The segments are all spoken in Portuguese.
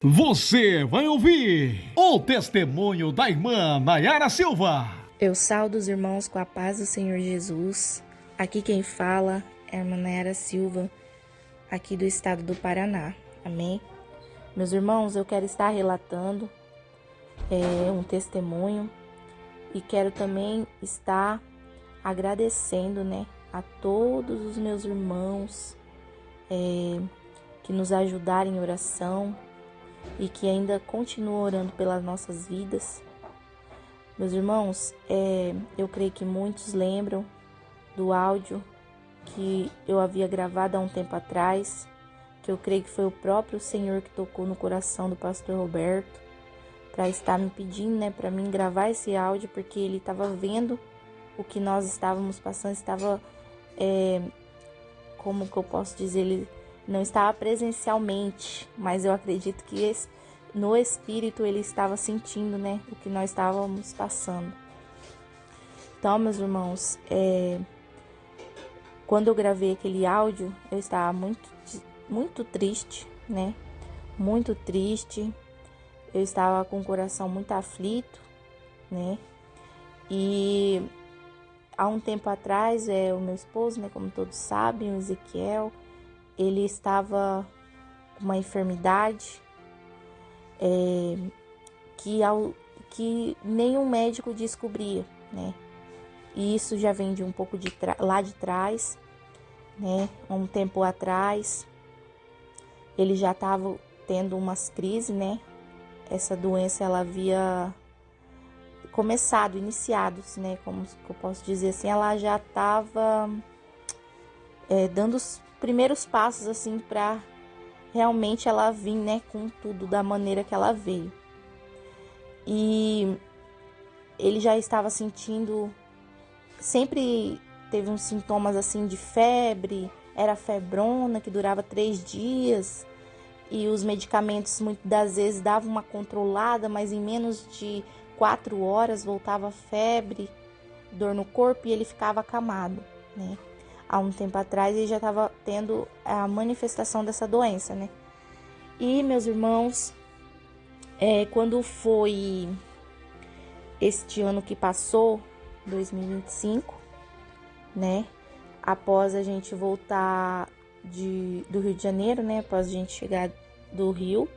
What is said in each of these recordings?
Você vai ouvir o testemunho da irmã Nayara Silva. Eu saúdo os irmãos com a paz do Senhor Jesus. Aqui quem fala é a irmã Nayara Silva, aqui do estado do Paraná. Amém? Meus irmãos, eu quero estar relatando um testemunho e quero também estar agradecendo, a todos os meus irmãos que nos ajudaram em oração e que ainda continuam orando pelas nossas vidas. Meus irmãos, eu creio que muitos lembram do áudio que eu havia gravado há um tempo atrás, que eu creio que foi o próprio Senhor que tocou no coração do pastor Roberto para estar me pedindo, para mim gravar esse áudio, porque ele estava vendo o que nós estávamos passando, estava, como que eu posso dizer, ele não estava presencialmente, mas eu acredito que no espírito ele estava sentindo, o que nós estávamos passando. Então, meus irmãos, quando eu gravei aquele áudio, eu estava muito triste, muito triste. Eu estava com o coração muito aflito, E há um tempo atrás, o meu esposo, como todos sabem, o Ezequiel, ele estava com uma enfermidade que nenhum médico descobria, E isso já vem de um pouco lá de trás, um tempo atrás. Ele já estava tendo umas crises, Essa doença, ela havia iniciado, como eu posso dizer assim, ela já estava dando os primeiros passos, assim, para realmente ela vir, com tudo da maneira que ela veio. E ele já estava sentindo, sempre teve uns sintomas assim de febre, era febrona que durava 3 dias, e os medicamentos muitas das vezes davam uma controlada, mas em menos de 4 horas voltava a febre, dor no corpo, e ele ficava acamado, Há um tempo atrás ele já estava tendo a manifestação dessa doença, E, meus irmãos, quando foi este ano que passou, 2025, Após a gente voltar do Rio de Janeiro, após a gente chegar do Rio,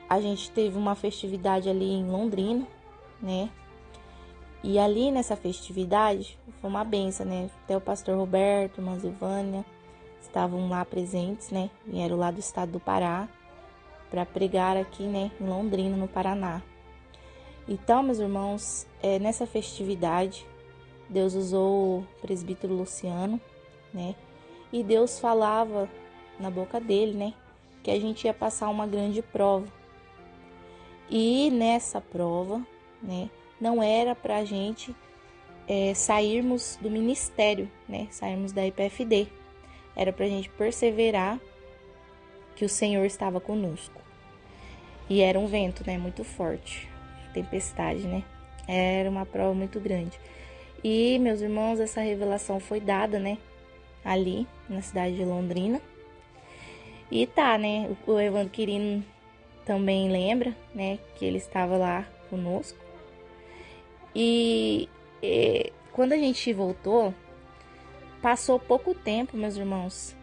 a gente teve uma festividade ali em Londrina, E ali nessa festividade foi uma benção, Até o pastor Roberto, irmã Silvânia estavam lá presentes, Vieram lá do estado do Pará para pregar aqui, em Londrina, no Paraná. Então, meus irmãos, nessa festividade, Deus usou o presbítero Luciano, E Deus falava na boca dele, que a gente ia passar uma grande prova. E nessa prova, não era para a gente sairmos do ministério, sairmos da IPFD. Era para a gente perseverar que o Senhor estava conosco. E era um vento, muito forte, tempestade, Era uma prova muito grande. E, meus irmãos, essa revelação foi dada, ali na cidade de Londrina. E o Evandro Quirino também lembra, que ele estava lá conosco. E quando a gente voltou, passou pouco tempo, meus irmãos,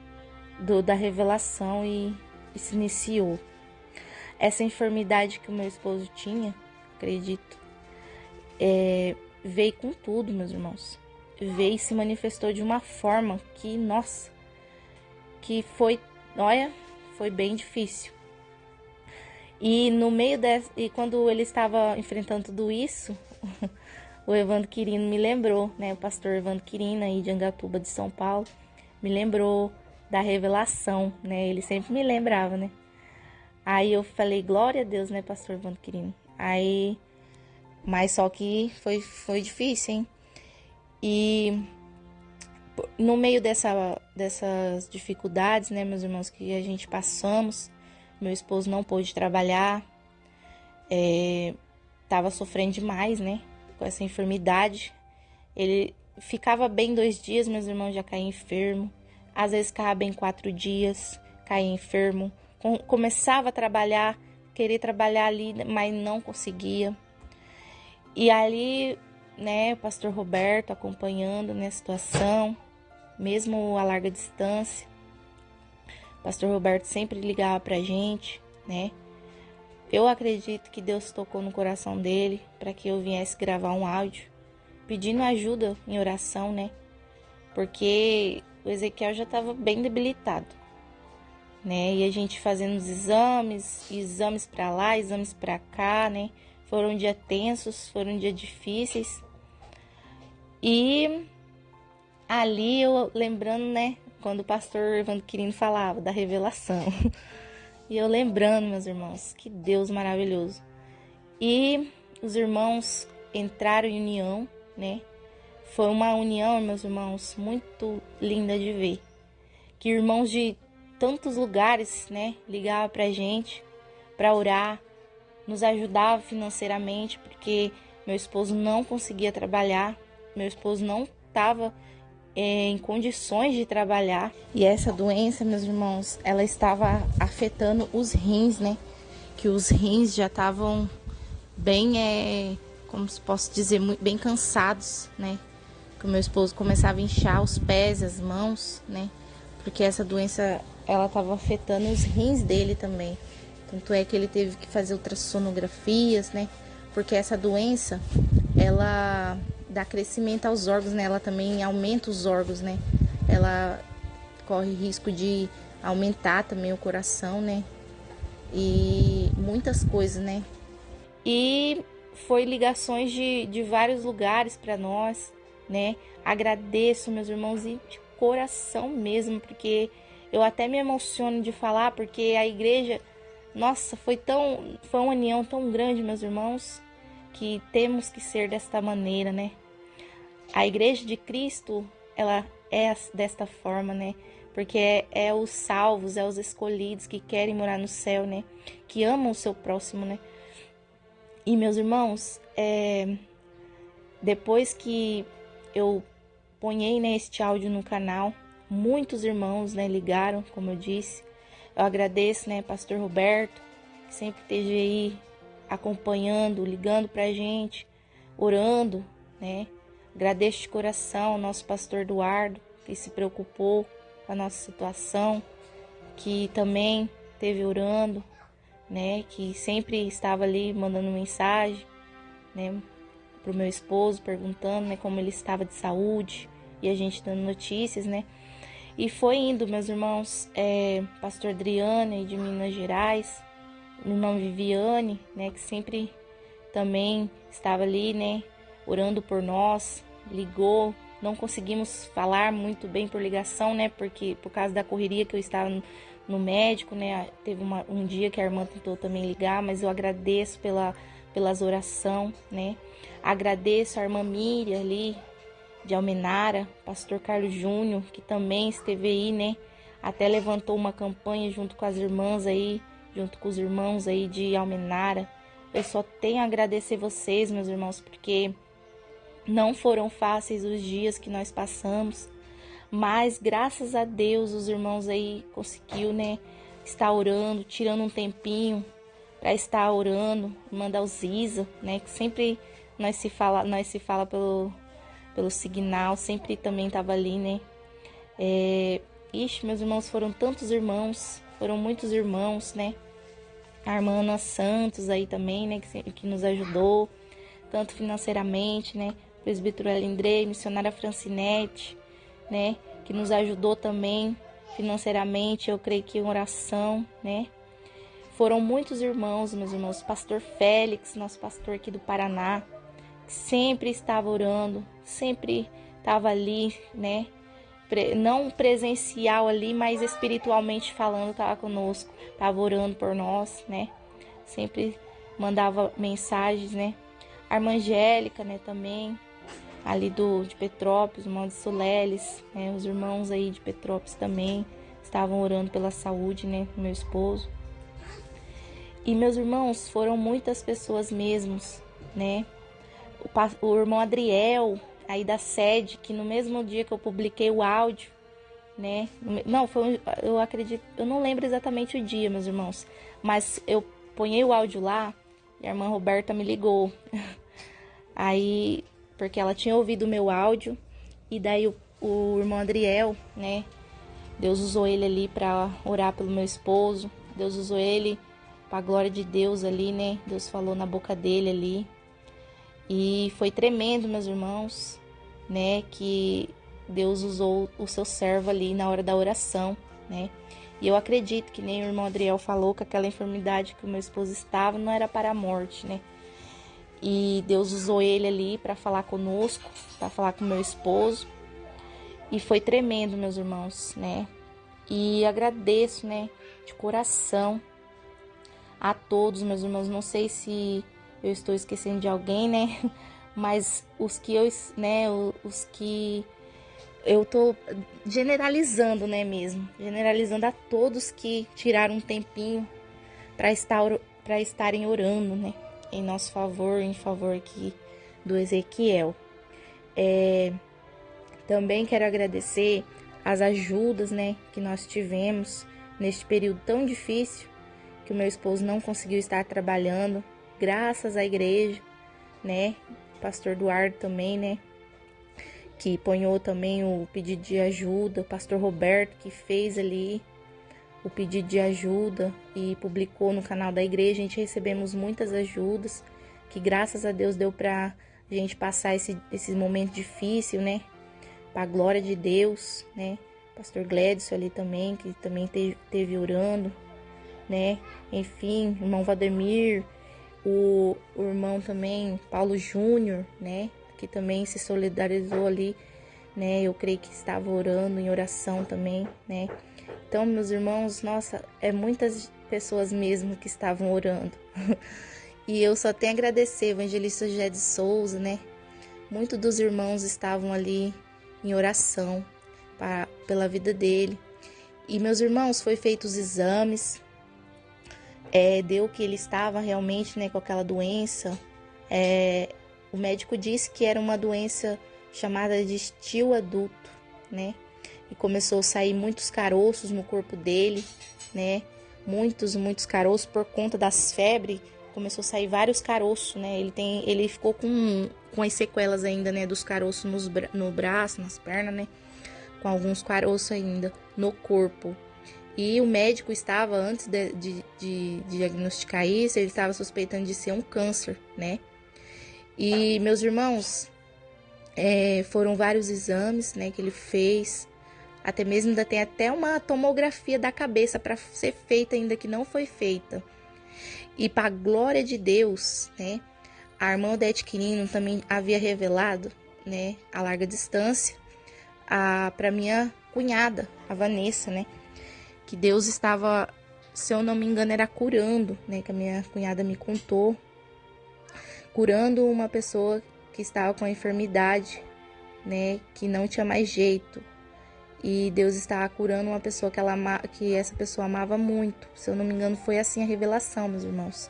da revelação e se iniciou. Essa enfermidade que o meu esposo tinha, acredito, veio com tudo, meus irmãos. Veio e se manifestou de uma forma que, nossa, que foi bem difícil. E no meio e quando ele estava enfrentando tudo isso, o Evandro Quirino me lembrou, o pastor Evandro Quirino aí de Angatuba, de São Paulo, me lembrou da revelação, Ele sempre me lembrava, Aí eu falei, glória a Deus, pastor Evandro Quirino. Mas só que foi difícil, hein? E no meio dessas dificuldades, meus irmãos, que a gente passamos, meu esposo não pôde trabalhar, estava sofrendo demais, com essa enfermidade. Ele ficava bem 2 dias, meus irmãos, já caía enfermo. Às vezes ficava bem 4 dias. caía enfermo, começava a trabalhar, querer trabalhar ali, mas não conseguia. E ali, né, o pastor Roberto acompanhando, né, a situação, mesmo a larga distância. O pastor Roberto sempre ligava pra gente, né? Eu acredito que Deus tocou no coração dele para que eu viesse gravar um áudio pedindo ajuda em oração, né? Porque o Ezequiel já estava bem debilitado, né? E a gente fazendo os exames para lá, exames para cá, né? Foram dias tensos, foram dias difíceis. E ali eu lembrando, né? Quando o pastor Evandro Quirino falava da revelação. E eu lembrando, meus irmãos, que Deus maravilhoso. E os irmãos entraram em união, né? Foi uma união, meus irmãos, muito linda de ver. Que irmãos de tantos lugares, né, ligavam pra gente para orar, nos ajudava financeiramente, porque meu esposo não conseguia trabalhar, meu esposo não estava em condições de trabalhar. E essa doença, meus irmãos, ela estava afetando os rins, né? Que os rins já estavam bem, como posso dizer, bem cansados, né? Que o meu esposo começava a inchar os pés, as mãos, né? Porque essa doença, ela estava afetando os rins dele também. Tanto é que ele teve que fazer ultrassonografias, né? Porque essa doença, ela dá crescimento aos órgãos, né? Ela também aumenta os órgãos, né? Ela corre risco de aumentar também o coração, né? E muitas coisas, né? E foi ligações de vários lugares para nós, né? Agradeço, meus irmãos, e de coração mesmo, porque eu até me emociono de falar, porque a igreja, nossa, foi uma união tão grande, meus irmãos, que temos que ser desta maneira, né? A igreja de Cristo, ela é desta forma, né? Porque é os salvos, é os escolhidos que querem morar no céu, né? Que amam o seu próximo, né? E, meus irmãos, depois que eu ponhei, né, este áudio no canal, muitos irmãos, né, ligaram, como eu disse. Eu agradeço, né, pastor Roberto, que sempre esteve aí acompanhando, ligando pra gente, orando, né? Agradeço de coração ao nosso pastor Eduardo, que se preocupou com a nossa situação, que também esteve orando, né? Que sempre estava ali mandando mensagem, né, pro meu esposo, perguntando, né, como ele estava de saúde, e a gente dando notícias, né? E foi indo, meus irmãos, pastor Adriana, de Minas Gerais, meu irmão Viviane, né, que sempre também estava ali, né, orando por nós, ligou. Não conseguimos falar muito bem por ligação, né, porque por causa da correria que eu estava no médico, né, teve um dia que a irmã tentou também ligar, mas eu agradeço pelas orações, né, agradeço a irmã Miriam ali, de Almenara, pastor Carlos Júnior, que também esteve aí, né, até levantou uma campanha junto com as irmãs aí, junto com os irmãos aí de Almenara. Eu só tenho a agradecer vocês, meus irmãos, porque não foram fáceis os dias que nós passamos, mas graças a Deus os irmãos aí conseguiu, né, estar orando, tirando um tempinho para estar orando, mandar o Ziza, né, que sempre nós se fala pelo Signal, sempre também estava ali, né. Meus irmãos, foram tantos irmãos, foram muitos irmãos, né. A irmã Ana Santos aí também, né, que nos ajudou, tanto financeiramente, né. Presbítero Elindrei, missionária Francinete, né, que nos ajudou também financeiramente, eu creio que em oração, né. Foram muitos irmãos, meus irmãos, pastor Félix, nosso pastor aqui do Paraná, que sempre estava orando, sempre estava ali, né, não presencial ali, mas espiritualmente falando, estava conosco, estava orando por nós, né, sempre mandava mensagens, né. A irmã Angélica, né, também, ali de Petrópolis, o irmão de Soleles, né, os irmãos aí de Petrópolis também estavam orando pela saúde, né, do meu esposo. E, meus irmãos, foram muitas pessoas mesmos, né, o irmão Adriel, aí da sede, que no mesmo dia que eu publiquei o áudio, né? Não, eu acredito, eu não lembro exatamente o dia, meus irmãos, mas eu ponhei o áudio lá e a irmã Roberta me ligou. Aí, porque ela tinha ouvido o meu áudio e daí o irmão Adriel, né? Deus usou ele ali para orar pelo meu esposo. Deus usou ele para a glória de Deus ali, né? Deus falou na boca dele ali. E foi tremendo, meus irmãos, né? Que Deus usou o seu servo ali na hora da oração, né? E eu acredito que nem o irmão Adriel falou que aquela enfermidade que o meu esposo estava não era para a morte, né? E Deus usou ele ali para falar conosco, para falar com meu esposo. E foi tremendo, meus irmãos, né? E agradeço, né, de coração a todos, meus irmãos. Não sei se eu estou esquecendo de alguém, né? Mas os que eu tô generalizando, né, mesmo. Generalizando a todos que tiraram um tempinho para estarem orando, né, em nosso favor, em favor aqui do Ezequiel. Também quero agradecer as ajudas, né, que nós tivemos neste período tão difícil, que o meu esposo não conseguiu estar trabalhando, graças à igreja, né, o pastor Eduardo também, né, que ponhou também o pedido de ajuda, o pastor Roberto, que fez ali o pedido de ajuda e publicou no canal da igreja. A gente recebemos muitas ajudas, que graças a Deus deu pra gente passar esse momento difícil, né, para a glória de Deus, né? Pastor Gledson ali também, que também teve orando, né? Enfim, irmão Valdemir, o irmão também, Paulo Júnior, né? Que também se solidarizou ali, né? Eu creio que estava orando em oração também, né? Então, meus irmãos, nossa, muitas pessoas mesmo que estavam orando. E eu só tenho a agradecer, evangelista José de Souza, né? Muitos dos irmãos estavam ali em oração pela vida dele. E, meus irmãos, foi feitos os exames, deu que ele estava realmente, né, com aquela doença. O médico disse que era uma doença chamada de estio adulto, né? E começou a sair muitos caroços no corpo dele, né? Muitos caroços por conta das febres. Começou a sair vários caroços, né? Ele ficou com as sequelas ainda, né? Dos caroços no braço, nas pernas, né? Com alguns caroços ainda no corpo. E o médico estava, antes de diagnosticar isso, ele estava suspeitando de ser um câncer, né? E, meus irmãos, foram vários exames, né? Que ele fez. Até mesmo ainda tem até uma tomografia da cabeça para ser feita ainda, que não foi feita. E para a glória de Deus, né, a irmã Odete Quirino também havia revelado, né, a larga distância, para minha cunhada, a Vanessa, né, que Deus estava, se eu não me engano, era curando, né, que a minha cunhada me contou, curando uma pessoa que estava com a enfermidade, né, que não tinha mais jeito. E Deus estava curando uma pessoa que essa pessoa amava muito. Se eu não me engano, foi assim a revelação, meus irmãos.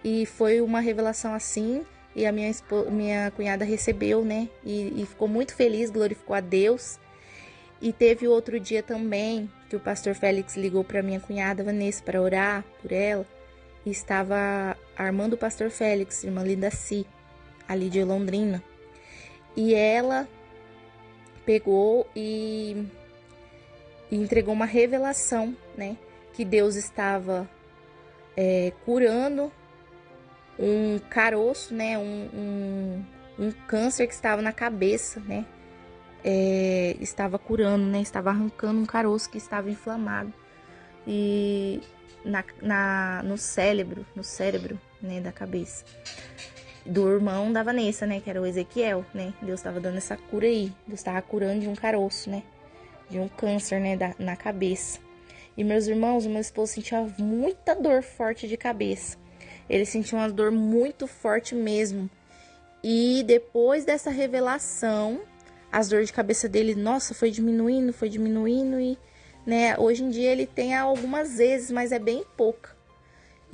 E foi uma revelação assim, e a minha cunhada recebeu, né? E ficou muito feliz, glorificou a Deus. E teve outro dia também, que o pastor Félix ligou para minha cunhada Vanessa para orar por ela. E estava a irmã do pastor Félix, irmã Lindaci, ali de Londrina. E ela pegou e entregou uma revelação, né? Que Deus estava curando um caroço, né? Um câncer que estava na cabeça, né? Estava curando, né? Estava arrancando um caroço que estava inflamado. E no cérebro, né? Da cabeça. Do irmão da Vanessa, né, que era o Ezequiel, né, Deus estava dando essa cura aí, Deus estava curando de um caroço, né, de um câncer, né, na cabeça. E meus irmãos, o meu esposo sentia muita dor forte de cabeça, ele sentia uma dor muito forte mesmo, e depois dessa revelação, as dores de cabeça dele, nossa, foi diminuindo, e, né, hoje em dia ele tem algumas vezes, mas é bem pouca.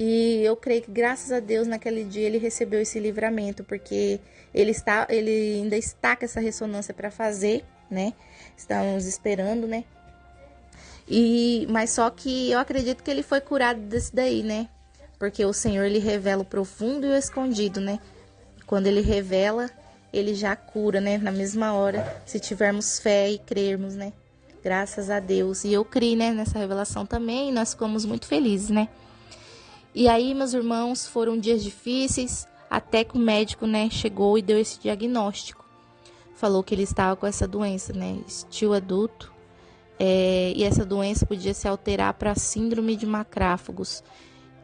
E eu creio que graças a Deus naquele dia ele recebeu esse livramento, porque ele ainda está com essa ressonância para fazer, né? estávamos esperando, né? Mas só que eu acredito que ele foi curado desse daí, né? Porque o Senhor, ele revela o profundo e o escondido, né? Quando ele revela, ele já cura, né? Na mesma hora, se tivermos fé e crermos, né? Graças a Deus. E eu criei, né, nessa revelação também, e nós ficamos muito felizes, né? E aí, meus irmãos, foram dias difíceis, até que o médico, né, chegou e deu esse diagnóstico. Falou que ele estava com essa doença, né? Estio adulto. E essa doença podia se alterar para síndrome de macráfagos,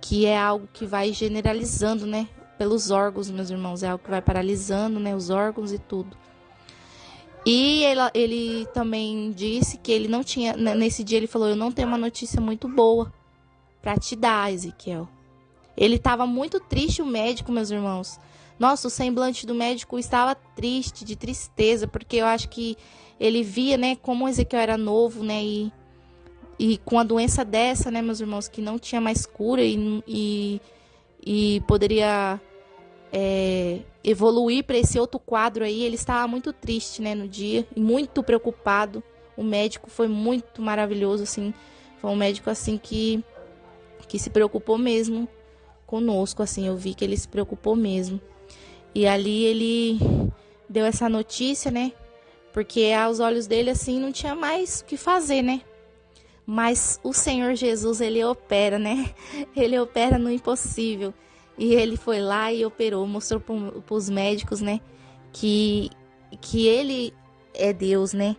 que é algo que vai generalizando, né? Pelos órgãos, meus irmãos, é algo que vai paralisando, né? Os órgãos e tudo. E ele também disse que ele não tinha, nesse dia ele falou, eu não tenho uma notícia muito boa para te dar, Ezequiel. Ele estava muito triste, o médico, meus irmãos. Nossa, o semblante do médico estava triste, de tristeza, porque eu acho que ele via, né, como o Ezequiel era novo, né, e com a doença dessa, né, meus irmãos, que não tinha mais cura e poderia evoluir para esse outro quadro aí, ele estava muito triste, né, no dia, e muito preocupado. O médico foi muito maravilhoso, assim, foi um médico, assim, que se preocupou mesmo conosco, assim, eu vi que ele se preocupou mesmo. E ali ele deu essa notícia, né, porque aos olhos dele, assim, não tinha mais o que fazer, né. Mas o Senhor Jesus, ele opera, né? Ele opera no impossível. E ele foi lá e operou, mostrou para os médicos, né? Que ele é Deus, né?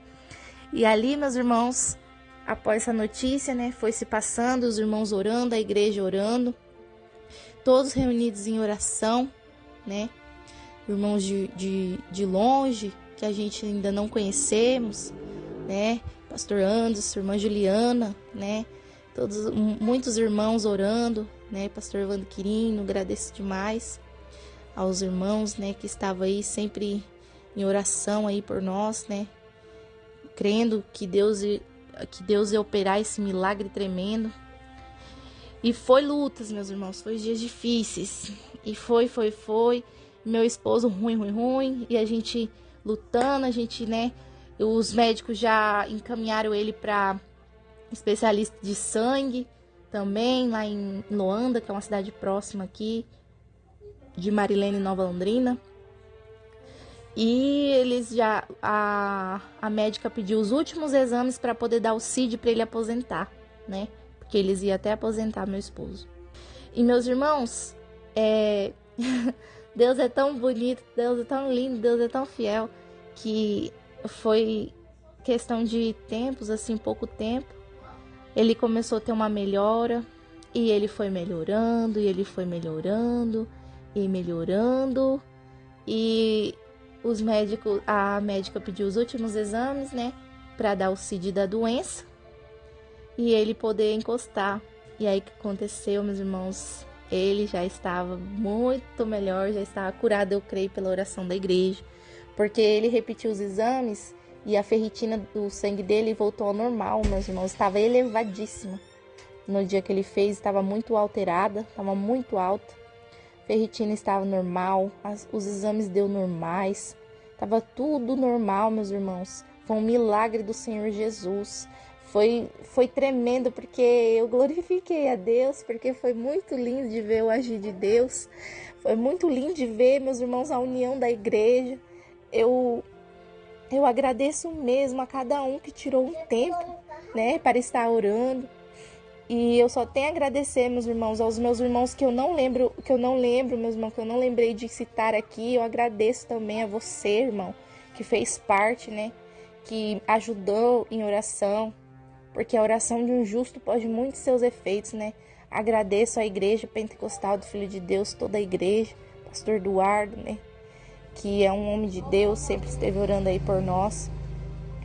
E ali, meus irmãos, após essa notícia, né? Foi se passando, os irmãos orando, a igreja orando. Todos reunidos em oração, né? Irmãos de longe, que a gente ainda não conhecemos, né? Pastor Anderson, irmã Juliana, né? Muitos irmãos orando, né? Pastor Evandro Quirino, agradeço demais aos irmãos, né? Que estavam aí sempre em oração aí por nós, né? Crendo que Deus ia operar esse milagre tremendo. E foi lutas, meus irmãos, foi dias difíceis. E foi. Meu esposo ruim. E a gente lutando, a gente, né? Os médicos já encaminharam ele para especialista de sangue também, lá em Loanda, que é uma cidade próxima aqui, de Marilene, Nova Londrina. E eles já, a médica pediu os últimos exames para poder dar o CID para ele aposentar, né? Porque eles iam até aposentar meu esposo. E meus irmãos, Deus é tão bonito, Deus é tão lindo, Deus é tão fiel, que foi questão de tempos, assim, pouco tempo, ele começou a ter uma melhora, e ele foi melhorando, e a médica pediu os últimos exames, né, para dar o CID da doença, e ele poder encostar. E aí o que aconteceu, meus irmãos? Ele já estava muito melhor, já estava curado, eu creio, pela oração da igreja, porque ele repetiu os exames e a ferritina do sangue dele voltou ao normal, meus irmãos, estava elevadíssima. No dia que ele fez, estava muito alterada, estava muito alta. A ferritina estava normal, os exames deu normais, estava tudo normal, meus irmãos. Foi um milagre do Senhor Jesus. Foi tremendo, porque eu glorifiquei a Deus, porque foi muito lindo de ver o agir de Deus. Foi muito lindo de ver, meus irmãos, a união da igreja. Eu agradeço mesmo a cada um que tirou um tempo, né, para estar orando. E eu só tenho a agradecer, meus irmãos, aos meus irmãos que eu não lembro, meus irmãos, que eu não lembrei de citar aqui. Eu agradeço também a você, irmão, que fez parte, né, que ajudou em oração, porque a oração de um justo pode muitos seus efeitos, né. Agradeço à Igreja Pentecostal do Filho de Deus, toda a igreja, pastor Eduardo, né, que é um homem de Deus, sempre esteve orando aí por nós.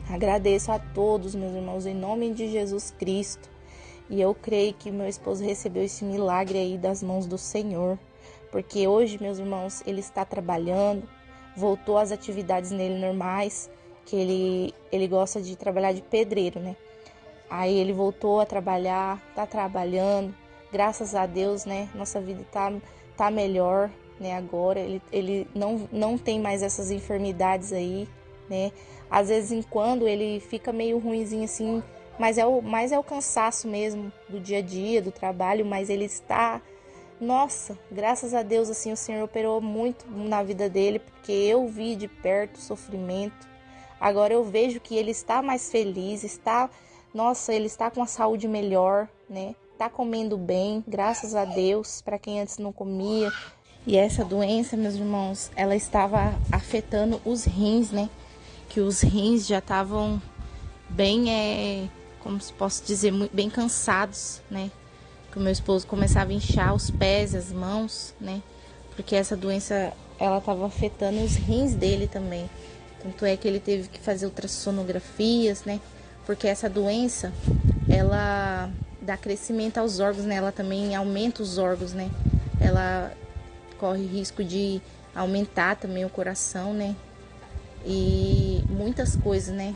Agradeço a todos, meus irmãos, em nome de Jesus Cristo. E eu creio que meu esposo recebeu esse milagre aí das mãos do Senhor. Porque hoje, meus irmãos, ele está trabalhando, voltou às atividades nele normais, que ele gosta de trabalhar de pedreiro, né? Aí ele voltou a trabalhar, tá trabalhando, graças a Deus, né? Nossa vida tá melhor, né? Agora ele não tem mais essas enfermidades aí, né? Às vezes em quando ele fica meio ruinzinho assim, mas é o cansaço mesmo do dia a dia, do trabalho, mas ele está, nossa, graças a Deus, assim, o Senhor operou muito na vida dele, porque eu vi de perto o sofrimento. Agora eu vejo que ele está mais feliz, nossa, ele está com a saúde melhor, né? Tá comendo bem, graças a Deus, para quem antes não comia. E essa doença, meus irmãos, ela estava afetando os rins, né? Que os rins já estavam bem, como se posso dizer, bem cansados, né? Que o meu esposo começava a inchar os pés, as mãos, né? Porque essa doença, ela estava afetando os rins dele também. Tanto é que ele teve que fazer ultrassonografias, né? Porque essa doença, ela dá crescimento aos órgãos, né? Ela também aumenta os órgãos, né? Ela corre risco de aumentar também o coração, né? E muitas coisas, né?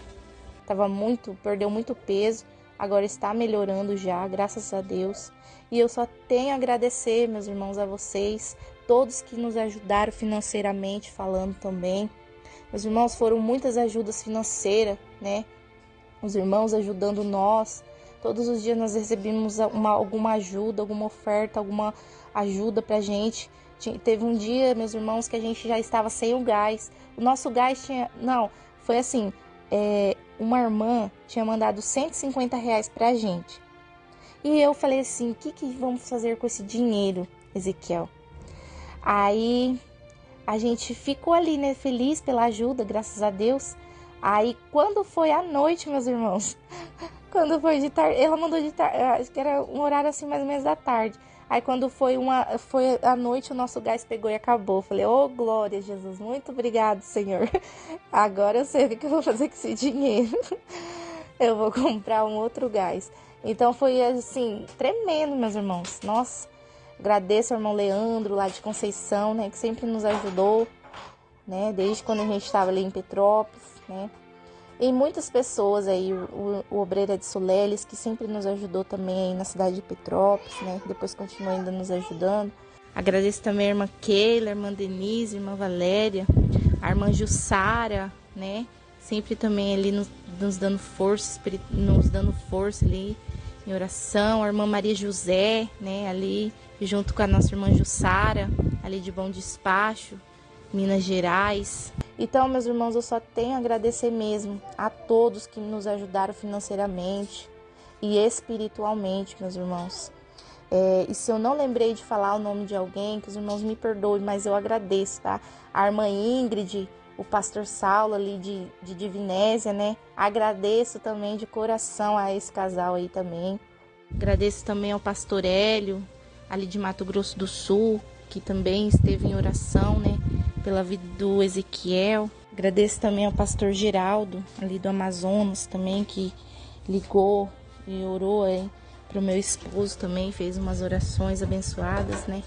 Perdeu muito peso, agora está melhorando já, graças a Deus. E eu só tenho a agradecer, meus irmãos, a vocês, todos que nos ajudaram financeiramente falando também. Meus irmãos, foram muitas ajudas financeiras, né? Os irmãos ajudando nós. Todos os dias nós recebemos alguma ajuda, alguma oferta, alguma ajuda pra gente. Teve um dia, meus irmãos, que a gente já estava sem o gás. O nosso gás tinha... Não, foi assim, uma irmã tinha mandado R$ 150 pra gente. E eu falei assim, o que vamos fazer com esse dinheiro, Ezequiel? Aí a gente ficou ali, né, feliz pela ajuda, graças a Deus. Aí quando foi à noite, meus irmãos, quando foi de tarde, ela mandou de tarde, acho que era um horário assim mais ou menos da tarde. Aí quando foi à noite, o nosso gás pegou e acabou. Falei, ô glória, Jesus, muito obrigado, Senhor. Agora eu sei o que eu vou fazer com esse dinheiro. Eu vou comprar um outro gás. Então foi assim, tremendo, meus irmãos. Nossa, agradeço ao irmão Leandro lá de Conceição, né, que sempre nos ajudou, né, desde quando a gente estava ali em Petrópolis, né. E muitas pessoas aí, o obreiro Edson Leles, que sempre nos ajudou também aí na cidade de Petrópolis, né, depois continua ainda nos ajudando. Agradeço também a irmã Keila, a irmã Denise, a irmã Valéria, a irmã Jussara, né, sempre também ali nos dando força ali em oração, a irmã Maria José, né, ali junto com a nossa irmã Jussara, ali de Bom Despacho, Minas Gerais. Então, meus irmãos, eu só tenho a agradecer mesmo a todos que nos ajudaram financeiramente e espiritualmente, meus irmãos. E se eu não lembrei de falar o nome de alguém, que os irmãos me perdoem, mas eu agradeço, tá? A irmã Ingrid, o pastor Saulo ali de Divinésia, né? Agradeço também de coração a esse casal aí também. Agradeço também ao pastor Hélio, ali de Mato Grosso do Sul, que também esteve em oração, né? Pela vida do Ezequiel. Agradeço também ao pastor Geraldo, ali do Amazonas também, que ligou e orou aí para o meu esposo também, fez umas orações abençoadas, né?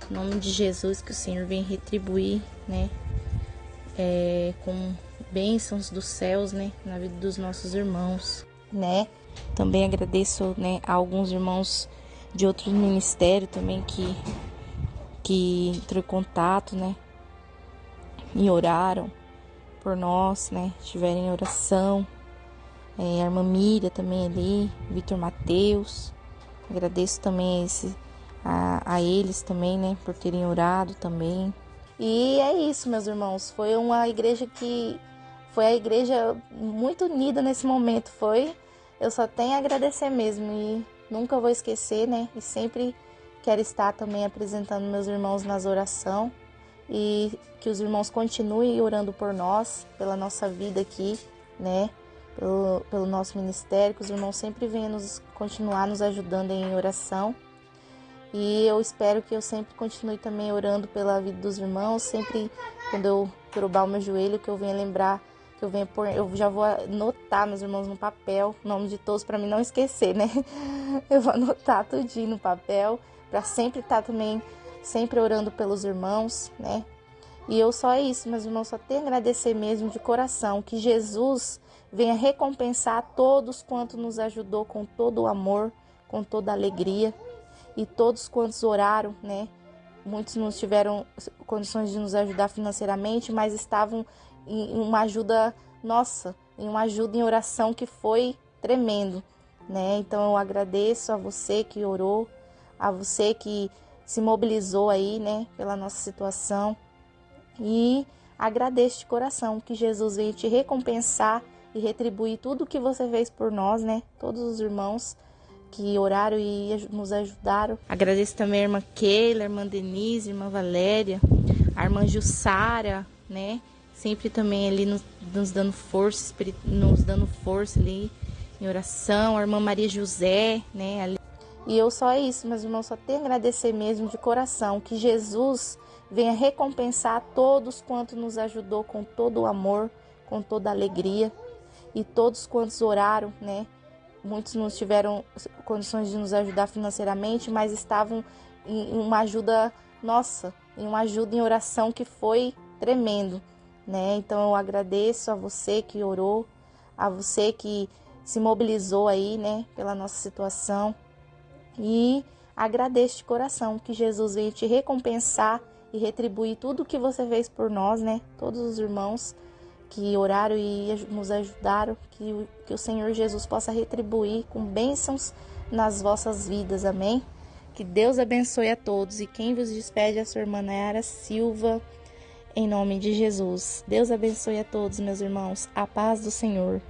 Em nome de Jesus, que o Senhor vem retribuir, né? Com bênçãos dos céus, né? Na vida dos nossos irmãos, né? Também agradeço, né, a alguns irmãos de outros ministérios também que entrou em contato, né? E oraram por nós, né? Estiveram em oração. A irmã Miriam também ali, Vitor Mateus. Agradeço também a eles também, né? Por terem orado também. E é isso, meus irmãos. Foi a igreja muito unida nesse momento. Eu só tenho a agradecer mesmo e nunca vou esquecer, né? E sempre quero estar também apresentando meus irmãos nas orações. E que os irmãos continuem orando por nós, pela nossa vida aqui, né? Pelo nosso ministério, que os irmãos sempre venham continuar nos ajudando em oração. E eu espero que eu sempre continue também orando pela vida dos irmãos, sempre quando eu dobrar o meu joelho, que eu venha lembrar, eu já vou anotar, meus irmãos, no papel, o nome de todos, para mim não esquecer, né? Eu vou anotar tudinho no papel, para sempre estar também, sempre orando pelos irmãos, né? E é isso, meus irmãos, só tenho a agradecer mesmo de coração, que Jesus venha recompensar todos quantos nos ajudou com todo o amor, com toda a alegria, e todos quantos oraram, né? Muitos não tiveram condições de nos ajudar financeiramente, mas estavam em uma ajuda nossa, em uma ajuda em oração que foi tremendo, né? Então eu agradeço a você que orou, a você que se mobilizou aí, né, pela nossa situação, e agradeço de coração que Jesus veio te recompensar e retribuir tudo o que você fez por nós, né? Todos os irmãos que oraram e nos ajudaram. Agradeço também a irmã Keila, a irmã Denise, a irmã Valéria, a irmã Jussara, né? Sempre também ali nos dando força, ali em oração, a irmã Maria José, né? Ali. E eu só é isso, meus irmãos, só tenho a agradecer mesmo de coração, que Jesus venha recompensar a todos quantos nos ajudou com todo o amor, com toda a alegria, e todos quantos oraram, né? Muitos não tiveram condições de nos ajudar financeiramente, mas estavam em uma ajuda nossa, em uma ajuda em oração que foi tremendo, né? Então eu agradeço a você que orou, a você que se mobilizou aí, né, pela nossa situação, e agradeço de coração que Jesus veio te recompensar e retribuir tudo o que você fez por nós, né? Todos os irmãos que oraram e nos ajudaram, que o Senhor Jesus possa retribuir com bênçãos nas vossas vidas, amém? Que Deus abençoe a todos, e quem vos despede é a sua irmã Nayara Silva, em nome de Jesus. Deus abençoe a todos, meus irmãos, a paz do Senhor.